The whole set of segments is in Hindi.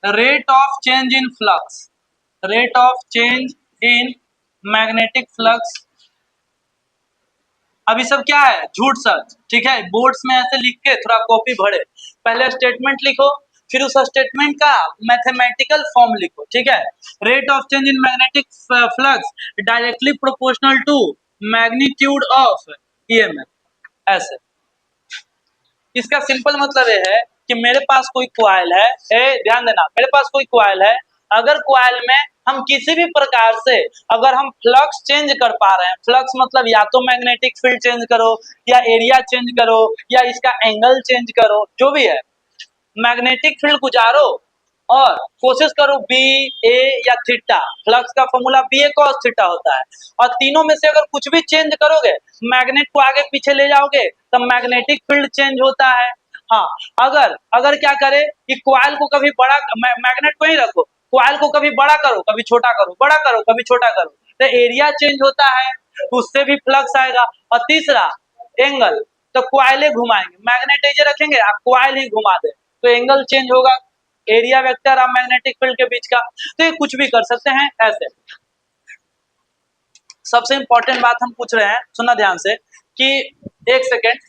Rate of change in flux, rate of change in magnetic flux. अभी सब क्या है, झूठ सच, ठीक है। बोर्ड्स में ऐसे लिख के थोड़ा कॉपी भरे, पहले स्टेटमेंट लिखो, फिर उस स्टेटमेंट का मैथमेटिकल फॉर्म लिखो, ठीक है। Rate of change in magnetic flux directly proportional to magnitude of EMF, ऐसे। इसका सिंपल मतलब ये है कि मेरे पास कोई कॉइल है, ध्यान देना, मेरे पास कोई कॉइल है, अगर कॉइल में हम किसी भी प्रकार से अगर हम फ्लक्स चेंज कर पा रहे हैं, फ्लक्स मतलब या तो मैग्नेटिक फील्ड चेंज करो, या एरिया चेंज करो, या इसका एंगल चेंज करो, जो भी है, मैग्नेटिक फील्ड गुजारो और कोशिश करो बी, ए या थीटा, फ्लक्स का फॉर्मूला बी ए कॉस थीटा होता है, और तीनों में से अगर कुछ भी चेंज करोगे, मैग्नेट को आगे पीछे ले जाओगे, तब मैग्नेटिक फील्ड चेंज होता है। हाँ, अगर अगर क्या करे कि कॉइल को कभी बड़ा, मैग्नेट को ही रखो, कॉइल को कभी बड़ा करो, कभी छोटा करो, बड़ा करो, कभी छोटा करो, तो एरिया चेंज होता है, उससे भी फ्लक्स आएगा। और तीसरा एंगल, तो कॉइल घुमाएंगे, मैग्नेट ऐसे रखेंगे, आप कॉइल ही घुमा दे तो एंगल चेंज होगा, एरिया वेक्टर और मैग्नेटिक फील्ड के बीच का। तो ये कुछ भी कर सकते हैं ऐसे। सबसे इंपॉर्टेंट बात हम पूछ रहे हैं, सुनना ध्यान से, कि एक सेकेंड,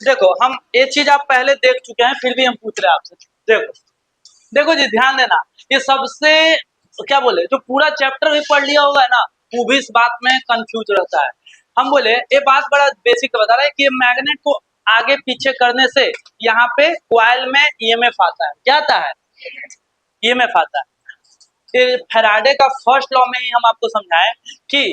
देखो हम ये चीज आप पहले देख चुके हैं, फिर भी हम पूछ रहे हैं आपसे। देखो देखो जी, ध्यान देना, ये सबसे क्या बोले, जो पूरा चैप्टर भी पढ़ लिया होगा ना, वो भी इस बात में कंफ्यूज रहता है। हम बोले ये बात बड़ा बेसिक बता रहा है कि मैग्नेट को आगे पीछे करने से यहाँ पे कॉइल में ईएमएफ आता है। क्या आता है? ईएमएफ आता है। ये फैराडे का फर्स्ट लॉ में ही हम आपको समझाएं कि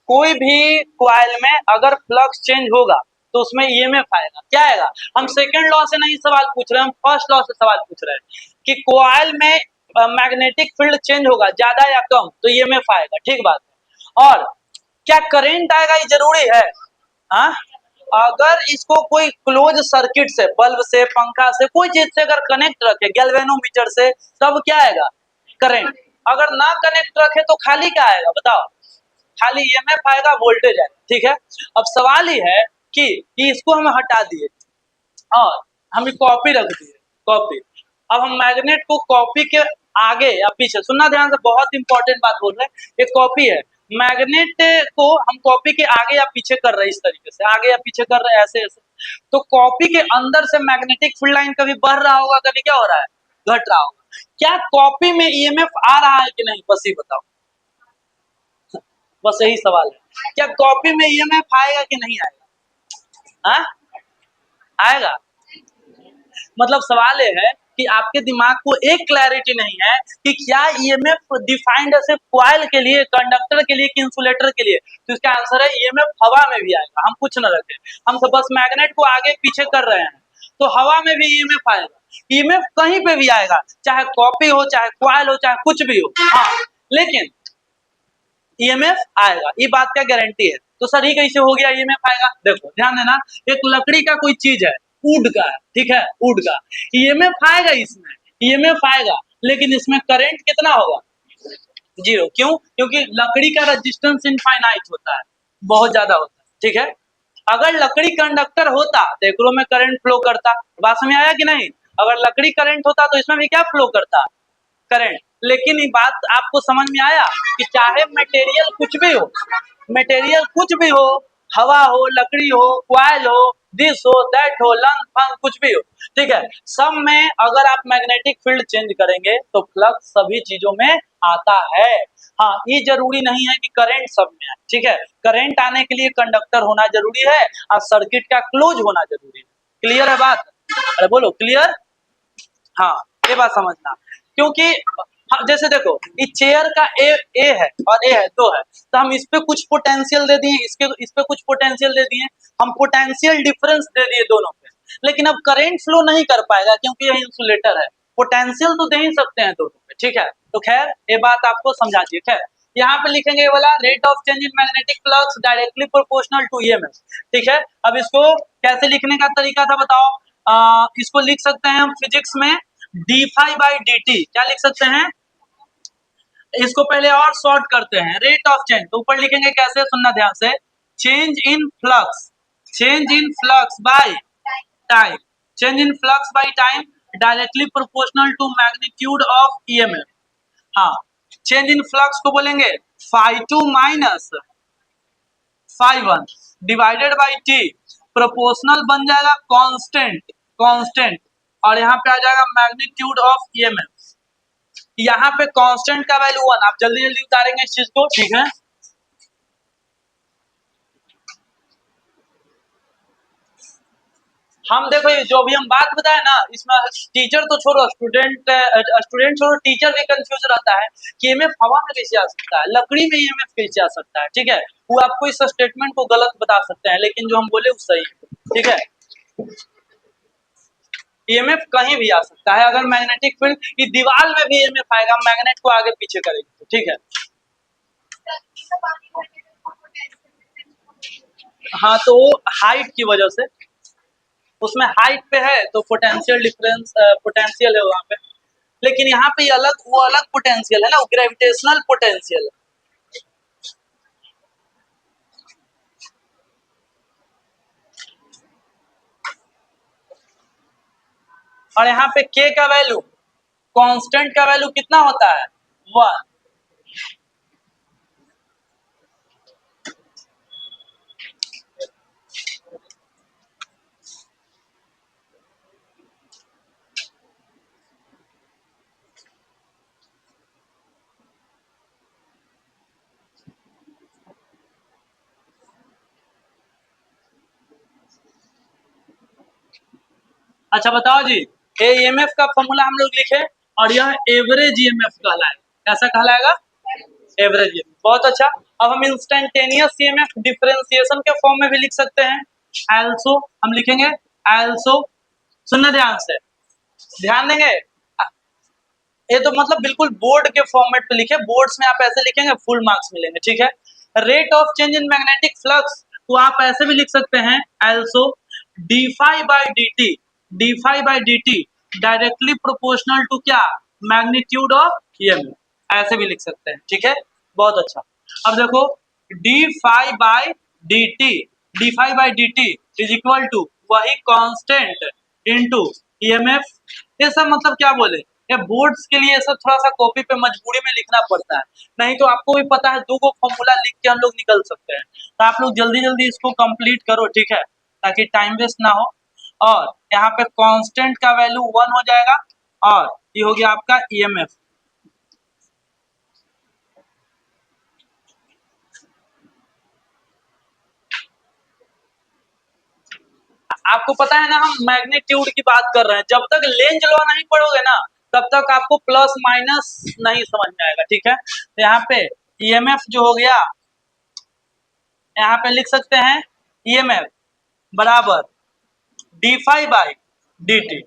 कोई भी कॉइल में अगर फ्लक्स चेंज होगा तो उसमें ईएमएफ आएगा। क्या आएगा? हम सेकंड लॉ से नहीं सवाल पूछ रहे हैं, हम फर्स्ट लॉ से सवाल पूछ रहे हैं कि कॉइल में मैग्नेटिक फील्ड चेंज होगा ज्यादा या कम तो ईएमएफ आएगा, ठीक बात है। और क्या करंट आएगा, ये जरूरी है? हाँ, अगर इसको कोई क्लोज सर्किट से, बल्ब से, पंखा से, कोई चीज से अगर कनेक्ट रखे, गैल्वेनोमीटर से, तब क्या आएगा? करंट। अगर ना कनेक्ट रखे तो खाली क्या आएगा बताओ? खाली ईएमएफ आएगा, वोल्टेज आएगा, ठीक है। अब सवाल ही है कि इसको हम हटा दिए और हम कॉपी रख दिए, कॉपी। अब हम मैग्नेट को कॉपी के आगे या पीछे, सुनना ध्यान से, बहुत इंपॉर्टेंट बात बोल रहे हैं, ये कॉपी है, मैग्नेट को हम कॉपी के आगे या पीछे कर रहे हैं, इस तरीके से आगे या पीछे कर रहे हैं, ऐसे ऐसे। तो कॉपी के अंदर से मैग्नेटिक फील्ड लाइन कभी बढ़ रहा होगा, कभी क्या हो रहा है, घट रहा होगा। क्या कॉपी में ईएमएफ आ रहा है कि नहीं, बस ये बताओ, बस यही सवाल है। क्या कॉपी में ईएमएफ आएगा कि नहीं आएगा? हाँ, आएगा। मतलब सवाल ये है कि आपके दिमाग को एक क्लैरिटी नहीं है कि क्या ईएमएफ डिफाइंड है सिर्फ कॉइल के लिए, कंडक्टर के लिए, कि इंसुलेटर के लिए। तो इसका आंसर है ईएमएफ हवा में भी आएगा। हम कुछ न रखें, हम तो बस मैग्नेट को आगे पीछे कर रहे हैं, तो हवा में भी ईएमएफ आएगा। ईएमएफ कहीं पे भी आएगा, चाहे कॉपी हो, चाहे कॉइल हो, चाहे कुछ भी हो, हाँ, लेकिन ईएमएफ आएगा, ये बात का गारंटी है। तो सर ही कैसे हो गया ईएमएफ आएगा? देखो ध्यान देना, एक लकड़ी का कोई चीज है, वुड का है, ठीक है, वुड का, ईएमएफ आएगा, इसमें ईएमएफ आएगा, लेकिन इसमें करंट कितना होगा? जीरो। क्यों? क्योंकि लकड़ी का रेजिस्टेंस इनफाइनाइट होता है, बहुत ज्यादा होता है, ठीक है। अगर लकड़ी कंडक्टर होता तो एकरो में करंट फ्लो करता, बात समझ आया कि नहीं? अगर लकड़ी करंट होता तो इसमें भी क्या फ्लो करता? करंट। लेकिन ये बात आपको समझ में आया कि चाहे मटेरियल कुछ भी हो, मटेरियल कुछ भी हो, हवा हो, लकड़ी हो, क्वाइल हो, दिस हो, दैट हो, लंग फंग, कुछ भी हो, ठीक है, सब में अगर आप मैग्नेटिक फील्ड चेंज करेंगे तो फ्लक्स सभी चीजों में आता है। हाँ, ये जरूरी नहीं है कि करंट सब में आए, ठीक है। करंट आने के लिए कंडक्टर होना जरूरी है और सर्किट का क्लोज होना जरूरी है। क्लियर है बात? अरे बोलो क्लियर। हाँ, ये बात समझना, क्योंकि हाँ, जैसे देखो इस चेयर का ए है और ए है, दो है, तो हम इस पे कुछ पोटेंशियल दे दिए, इस पे कुछ पोटेंशियल दे दिए, हम पोटेंशियल डिफरेंस दे दिए दोनों पे, लेकिन अब करंट फ्लो नहीं कर पाएगा क्योंकि यह इंसुलेटर है। पोटेंशियल तो दे ही सकते हैं दोनों पे, ठीक है। तो खैर ये बात आपको समझा दी। खैर यहाँ पे लिखेंगे ये वाला, rate of change in magnetic flux directly proportional to EMF, ठीक है। अब इसको कैसे लिखने का तरीका था बताओ? इसको लिख सकते हैं हम फिजिक्स में D phi by D T, क्या लिख सकते हैं? इसको पहले और शॉर्ट करते हैं, रेट ऑफ चेंज तो ऊपर लिखेंगे कैसे, सुनना ध्यान से, change in flux, change in flux by time, change in flux by time directly proportional to magnitude of EMF. हाँ, चेंज इन फ्लक्स को बोलेंगे phi two minus phi one divided by T, proportional बन जाएगा कांस्टेंट, कांस्टेंट, और यहाँ पे आ जाएगा मैग्नीट्यूड ऑफ ईएमएफ। यहाँ पे कांस्टेंट का वैल्यू 1, आप जल्दी जल्दी उतारेंगे इस चीज को, ठीक है। हम देखो ये जो भी हम बात बताए ना, इसमें टीचर तो छोड़ो, स्टूडेंट छोड़ो, टीचर भी कंफ्यूज रहता है कि ईएमएफ हवा में कैसे आ सकता है, लकड़ी में ईएमएफ कैसे आ सकता है, ठीक है। वो आपको इस स्टेटमेंट को गलत बता सकते हैं, लेकिन जो हम बोले वो सही है, ठीक है। ईएमएफ कहीं भी आ सकता है, अगर मैग्नेटिक फील्ड की दीवार में भी ईएमएफ आएगा, मैग्नेट को आगे पीछे करेगी तो, ठीक है। हाँ, तो हाइट की वजह से, उसमें हाइट पे है तो पोटेंशियल डिफरेंस, पोटेंशियल है वहां पे, लेकिन यहाँ पे अलग, वो अलग पोटेंशियल है ना, वो ग्रेविटेशनल पोटेंशियल है। और यहाँ पे के का वैल्यू, कांस्टेंट का वैल्यू कितना होता है, 1। अच्छा बताओ जी, ये ईएमएफ का फॉर्मूला हम लोग लिखे और यह एवरेज ईएमएफ कहलाएगा, कैसा कहलाएगा, एवरेज ईएमएफ। बहुत अच्छा। अब हम इंस्टेंटेनियस ईएमएफ डिफरेंशिएशन के फॉर्म में भी लिख सकते हैं, एल्सो हम लिखेंगे, एल्सो, सुनना ध्यान से, ध्यान देंगे, ये तो मतलब बिल्कुल बोर्ड के फॉर्मेट पे लिखे, बोर्ड्स में आप ऐसे लिखेंगे फुल मार्क्स मिलेंगे, ठीक है। Rate of change in magnetic flux तो आप ऐसे भी लिख सकते हैं, also D phi by D T, D phi by D T directly proportional to क्या, मैग्नीट्यूड ऑफ ईएमएफ, ऐसे भी लिख सकते हैं, ठीक है। बहुत अच्छा। अब देखो, D phi by D T, D phi by D T is equal to वही कांस्टेंट इनटू ईएमएफ। ये सब मतलब क्या बोले, ये बोर्ड्स के लिए सब थोड़ा सा कॉपी पे मजबूरी में लिखना पड़ता है, नहीं तो आपको भी पता है 2 फॉर्मूला लिख के हम लोग निकल सकते हैं। तो आप लोग जल्दी जल्दी इसको कंप्लीट करो, ठीक है, ताकि टाइम वेस्ट ना हो। और यहाँ पे कांस्टेंट का वैल्यू 1 हो जाएगा, और ये हो गया आपका ईएमएफ। आपको पता है ना, हम मैग्नीट्यूड की बात कर रहे हैं, जब तक लेंज लॉ नहीं पढ़ोगे ना, तब तक आपको प्लस माइनस नहीं समझ में आएगा, ठीक है। तो यहाँ पे ईएमएफ जो हो गया, यहाँ पे लिख सकते हैं ईएमएफ बराबर D phi by D T,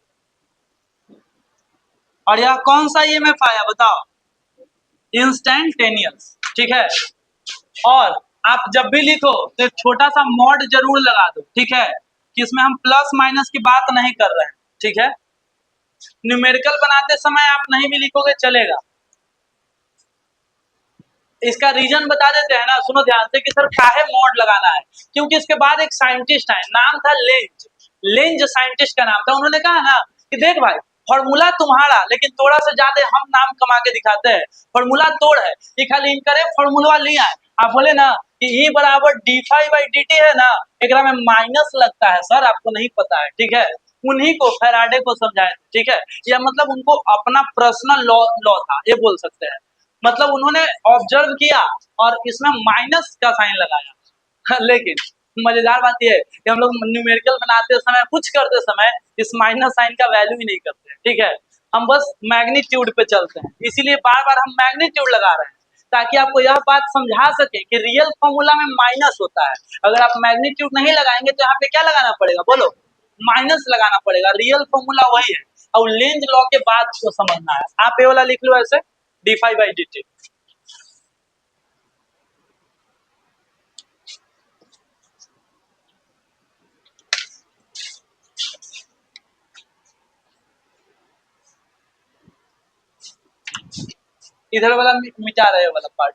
और यह कौन सा ईएमएफ आया बताओ, इंस्टेंटेनियस, ठीक है। और आप जब भी लिखो तो एक छोटा सा मॉड जरूर लगा दो, ठीक है, कि इसमें हम प्लस माइनस की बात नहीं कर रहे हैं, ठीक है। न्यूमेरिकल बनाते समय आप नहीं भी लिखोगे चलेगा। इसका रीजन बता देते हैं ना, सुनो ध्यान से, कि सर काहे मॉड लगाना है, क्योंकि इसके बाद एक साइंटिस्ट है, नाम था लेंज, लेंज साइंटिस्ट का नाम था। उन्होंने कहा ना कि देख भाई, फॉर्मूला तुम्हारा, लेकिन थोड़ा सा ज्यादा हम नाम कमा के दिखाते हैं, फॉर्मूला तोड़ है, ये खाली इनकरे फॉर्मूला लिया है। आप बोले ना कि E बराबर D phi by D T है ना, एक में माइनस लगता है सर, आपको नहीं पता है, ठीक है। उन्हीं को, फैराडे को समझाए, ठीक है। या मतलब उनको अपना पर्सनल लॉ लॉ था, ये बोल सकते हैं। मतलब उन्होंने ऑब्जर्व किया और इसमें माइनस का साइन लगाया लेकिन मजेदार बात यह है कि हम लोग न्यूमेरिकल बनाते समय, कुछ करते समय इस माइनस साइन का वैल्यू ही नहीं करते, ठीक है। हम बस मैग्नीट्यूड पे चलते हैं, इसीलिए बार बार हम मैग्नीट्यूड लगा रहे हैं, ताकि आपको यह बात समझा सके कि रियल फॉर्मूला में माइनस होता है। अगर आप मैग्नीट्यूड नहीं लगाएंगे तो यहाँ पे क्या लगाना पड़ेगा बोलो, माइनस लगाना पड़ेगा, रियल फॉर्मूला वही है। और लेंज लॉ के बाद को समझना है, आप ये वाला लिख लो ऐसे, D phi by D T. इधर वाला मिटा रहे वाला पार्ट।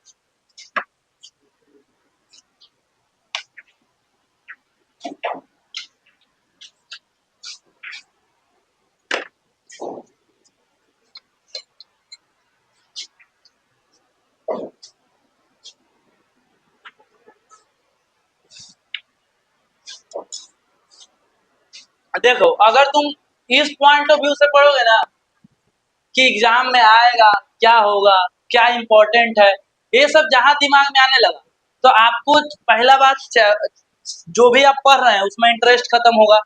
देखो अगर तुम इस पॉइंट ऑफ व्यू से पढ़ोगे ना कि एग्जाम में आएगा क्या होगा, क्या इंपॉर्टेंट है, ये सब जहां दिमाग में आने लगा तो आपको पहला बात जो भी आप पढ़ रहे हैं उसमें इंटरेस्ट खत्म होगा।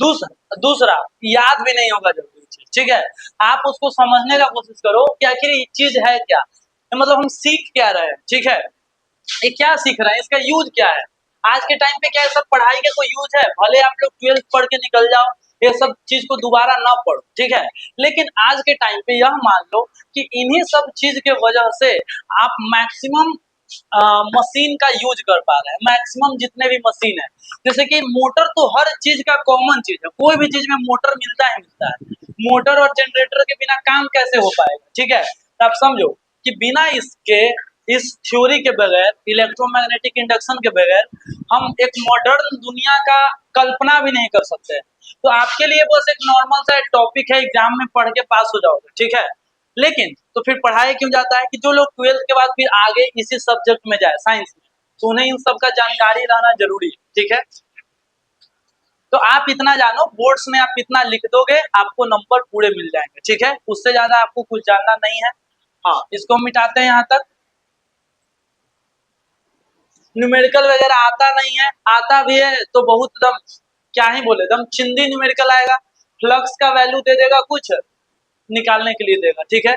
दूसरा दूसरा याद भी नहीं होगा जल्दी चीज, ठीक है। आप उसको समझने का कोशिश करो कि आखिर ये चीज है क्या, मतलब हम सीख क्या रहे हैं, ठीक है। ये क्या सीख रहे हैं, इसका यूज क्या है। आज के टाइम पे क्या है, सब पढ़ाई का कोई यूज है, भले आप लोग 12th पढ़ के निकल जाओ, ये सब चीज को दोबारा ना पढ़ो, ठीक है। लेकिन आज के टाइम पे यह मान लो कि इन्हीं सब चीज के वजह से आप मैक्सिमम मशीन का यूज कर पा रहे हैं, मैक्सिमम जितने भी मशीन है। जैसे कि मोटर तो हर चीज का कॉमन चीज है, कोई भी चीज में मोटर मिलता ही मिलता है। मोटर और जनरेटर के बिना काम कैसे हो पाएगा, ठीक है। तो आप समझो कि बिना इसके, इस थ्योरी के बगैर, इलेक्ट्रोमैग्नेटिक इंडक्शन के बगैर हम एक मॉडर्न दुनिया का कल्पना भी नहीं कर सकते। तो आपके लिए बस एक नॉर्मल सा टॉपिक है, एग्जाम में पढ़ के पास हो जाओगे, ठीक है। लेकिन तो फिर पढ़ाया क्यों जाता है कि जो लोग 12th के बाद फिर आगे इसी सब्जेक्ट में जाए, साइंस में, तो उन्हें इन सब का जानकारी रहना जरूरी है, ठीक है। तो आप इतना जानो, बोर्ड्स में आप इतना लिख दोगे आपको नंबर पूरे मिल जाएंगे, ठीक है। उससे ज्यादा आपको कुछ जानना नहीं है। हाँ, इसको मिटाते हैं यहाँ तक। न्यूमेरिकल वगैरह आता नहीं है, आता भी है तो बहुत दम क्या ही बोले, दम चिंदी न्यूमेरिकल आएगा। फ्लक्स का वैल्यू दे देगा कुछ, निकालने के लिए देगा, ठीक है।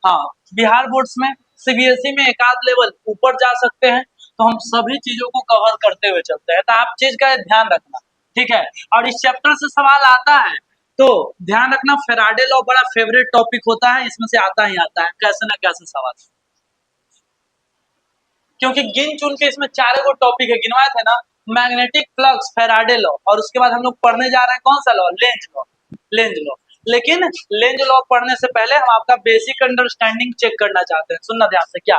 हाँ, बिहार बोर्ड्स में, सीबीएसई में एक आध लेवल ऊपर जा सकते हैं, तो हम सभी चीजों को कवर करते हुए चलते हैं, तो आप चीज का ध्यान रखना, ठीक है। और इस चैप्टर से सवाल आता है तो ध्यान रखना, फेराडे लॉ बड़ा फेवरेट टॉपिक होता है, इसमें से आता ही आता है कैसे ना कैसे सवाल, क्योंकि गिन चुन के इसमें 4 गो टॉपिक है, गिनवाए थे ना, मैग्नेटिक फ्लक्स, फेराडे लॉ, और उसके बाद हम लोग पढ़ने जा रहे हैं कौन सा law, Lenz law, Lenz law. लेकिन लेंज लॉ पढ़ने से पहले हम आपका बेसिक अंडरस्टैंडिंग चेक करना चाहते हैं, सुनना ध्यान से। क्या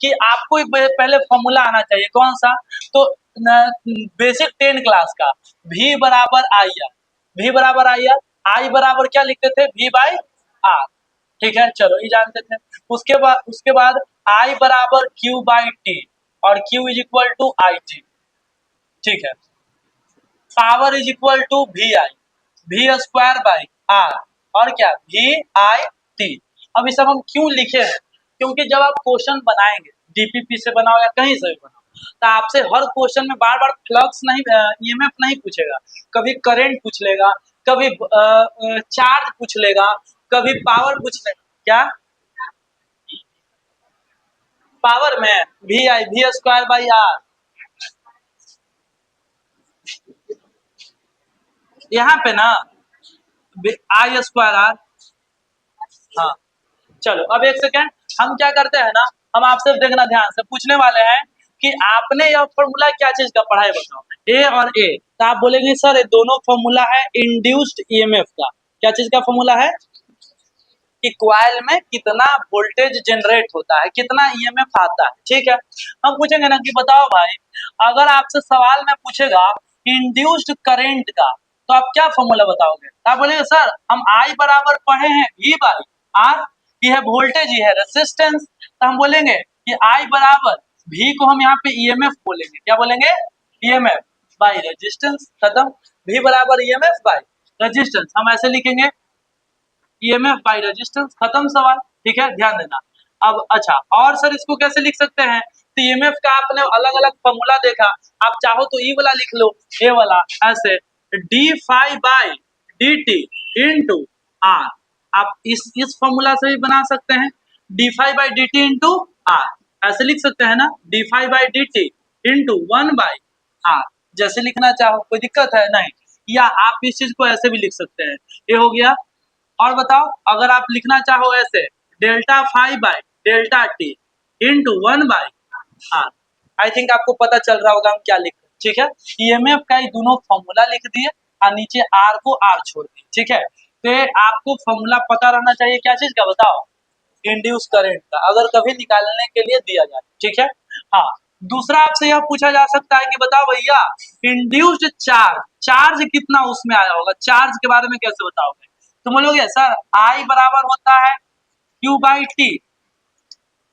कि आपको पहले फॉर्मूला आना चाहिए, कौन सा, तो बेसिक 10 क्लास का, V बराबर आई आर, V बराबर आई आर, आई बराबर क्या लिखते थे, V बाई आर, ठीक है, चलो ये जानते थे। उसके बाद I बराबर Q बाई टी, और Q is equal to I T, ठीक है। Power is equal to V I, V square by R, और क्या, वी आई टी। अब ये सब हम क्यों लिखे हैं, क्योंकि जब आप क्वेश्चन बनाएंगे, डीपीपी से बनाओ या कहीं से भी बनाओ, तो आपसे हर क्वेश्चन में बार बार फ्लक्स नहीं, ईएमएफ नहीं पूछेगा, कभी करंट पूछ लेगा, कभी चार्ज पूछ लेगा, कभी पावर पूछ लेगा। क्या पावर में, वी स्क्वायर बाई आर, यहाँ पे ना आई स्क्वायर आर। हाँ, चलो अब एक सेकेंड, हम क्या करते हैं ना, हम आपसे देखना ध्यान से, पूछने वाले हैं कि आपने यह फॉर्मूला क्या चीज का पढ़ा है बताओ, ए और ए, तो आप बोलेंगे सर ये दोनों फॉर्मूला है इंड्यूस्ड ईएमएफ का। क्या चीज का फॉर्मूला है कि क्वाइल में कितना वोल्टेज जनरेट होता है, कितना ईएमएफ आता है, ठीक है। हम पूछेंगे ना कि बताओ भाई, अगर आपसे सवाल में पूछेगा इंड्यूस्ड करंट का, तो आप क्या फॉर्मूला बताओगे, तो आप बोलेंगे सर हम आई बराबर पढ़े हैं V बाई आर, ये है वोल्टेज, ये है रेजिस्टेंस, तो हम बोलेंगे कि आई बराबर V को हम यहाँ पे ईएमएफ बोलेंगे, क्या बोलेंगे, ईएमएफ बाई रेजिस्टेंस, खत्म। V बराबर ईएमएफ बाई रेजिस्टेंस, हम ऐसे लिखेंगे ईएमएफ बाई रेजिस्टेंस, खत्म सवाल, ठीक है, ध्यान देना। अब अच्छा, और सर इसको कैसे लिख सकते हैं, तो ईएमएफ का आपने अलग अलग फॉर्मूला देखा, आप चाहो तो ई वाला लिख लो, ए वाला ऐसे, D phi by D T into R, आप इस फॉर्मूला से भी बना सकते हैं, D phi by D T into R, ऐसे लिख सकते हैं ना, D phi by D T into 1 by R, जैसे लिखना चाहो, कोई दिक्कत है नहीं, या आप इस चीज को ऐसे भी लिख सकते हैं, ये हो गया। और बताओ अगर आप लिखना चाहो ऐसे, delta five by delta T into 1 by R, I think आपको पता चल रहा होगा हम क्या लिख रहे हैं, ठीक है। ईएमएफ का ही दोनों फॉर्मूला लिख दिए और नीचे आर को आर छोड़ दिए, ठीक है। तो आपको फॉर्मूला पता रहना चाहिए क्या चीज का, बताओ, इंड्यूस करंट का, अगर कभी निकालने के लिए दिया जाए, ठीक है। हाँ, दूसरा आपसे यह पूछा जा सकता है कि बताओ भैया इंड्यूस्ड चार्ज, चार्ज कितना उसमें आया होगा, चार्ज के बारे में कैसे बताओगे? तो बोलोगे सर I बराबर होता है Q बाई टी,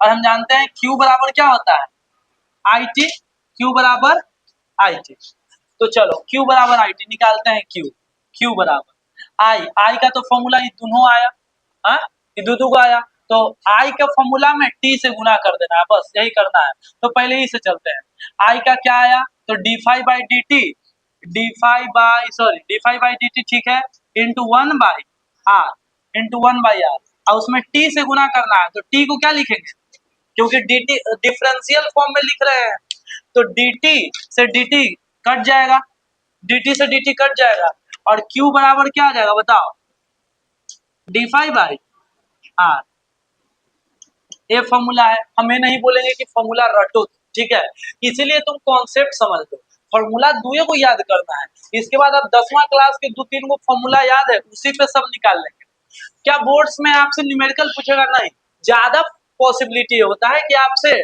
और हम जानते हैं Q बराबर क्या होता है आई टी, Q बराबर आई टी। तो चलो Q बराबर आई टी निकालते हैं, Q बराबर आई का तो फॉर्मूला ये दोनों आया, हाँ ये दो को आया, तो आई का फॉर्मूला में टी से गुना कर देना है, बस यही करना है। तो पहले ही से चलते हैं, आई का क्या आया, तो D five by D T, D five by D T, ठीक है, into one by R, into one by R, और उसमें टी से गुना करना है, तो टी को क्या लिखेंगे, क्योंकि dt डिफरेंशियल फॉर्म में लिख रहे हैं, तो dt से dt कट जाएगा, dt से dt कट जाएगा, और q बराबर क्या आ जाएगा बताओ, d5 बाई आर। ये फॉर्मूला है, हम ये नहीं बोलेंगे कि फॉर्मूला रटो, ठीक है, इसीलिए तुम कॉन्सेप्ट समझ लो, फॉर्मूला दुए को याद करना है, इसके बाद आप 10वां क्लास के 2-3 को फॉर्मूला याद है, उसी पे सब निकाल लेंगे। क्या बोर्ड्स में आपसे न्यूमेरिकल पूछेगा? नहीं, ज्यादा पॉसिबिलिटी होता है कि आपसे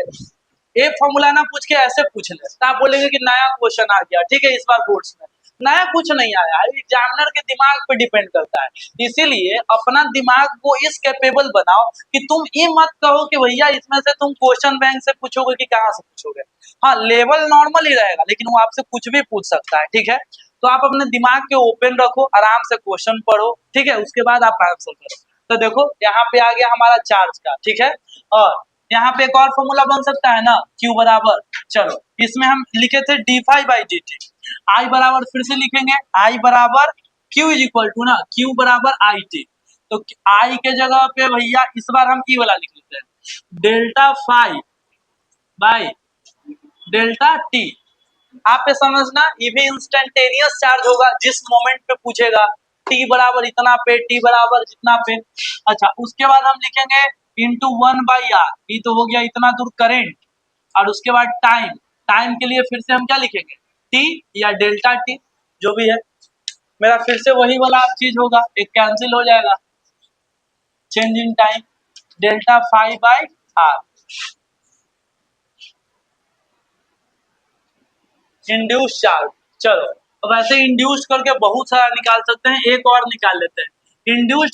एक फॉर्मूला ना पूछ के ऐसे पूछ ले, तो आप बोलेंगे कि नया क्वेश्चन आ गया, ठीक है, इस बार बोर्ड्स में नया कुछ नहीं आया है, एग्जामिनर के दिमाग पे डिपेंड करता है। इसीलिए अपना दिमाग को इस कैपेबल बनाओ कि तुम ये मत कहो कि भैया इसमें से तुम क्वेश्चन बैंक से पूछोगे कि कहाँ से पूछोगे। हाँ, लेवल नॉर्मल ही रहेगा, लेकिन वो आपसे कुछ भी पूछ सकता है, ठीक है। तो आप अपने दिमाग के ओपन रखो, आराम से क्वेश्चन पढ़ो, ठीक है, उसके बाद आप आंसर करो। तो देखो यहाँ पे आ गया हमारा चार्ज का, ठीक है, और यहाँ पे एक और फॉर्मूला बन सकता है ना, Q बराबर, चलो इसमें हम लिखे थे d5 बाई डी टी, आई बराबर फिर से लिखेंगे, आई बराबर Q इज इक्वल टू ना Q बराबर आई टी, तो आई के जगह पे भैया इस बार हम ई वाला लिख लेते हैं, delta five by delta T. आप पे समझना, ये भी इंस्टेंटेनियस चार्ज होगा जिस मोमेंट पे पूछेगा, टी बराबर इतना पे, टी बराबर जितना पे। अच्छा, उसके बाद हम लिखेंगे इंटू वन बाई आर, ये तो हो गया इतना दूर करेंट, और उसके बाद टाइम, टाइम के लिए फिर से हम क्या लिखेंगे, टी या डेल्टा टी, जो भी है, मेरा फिर से वही वाला चीज होगा, एक कैंसिल हो जाएगा, change in time, delta five by R, induce charge. चलो अब ऐसे इंड्यूस करके बहुत सारा निकाल सकते हैं, एक और निकाल लेते हैं, इंड्यूस्ड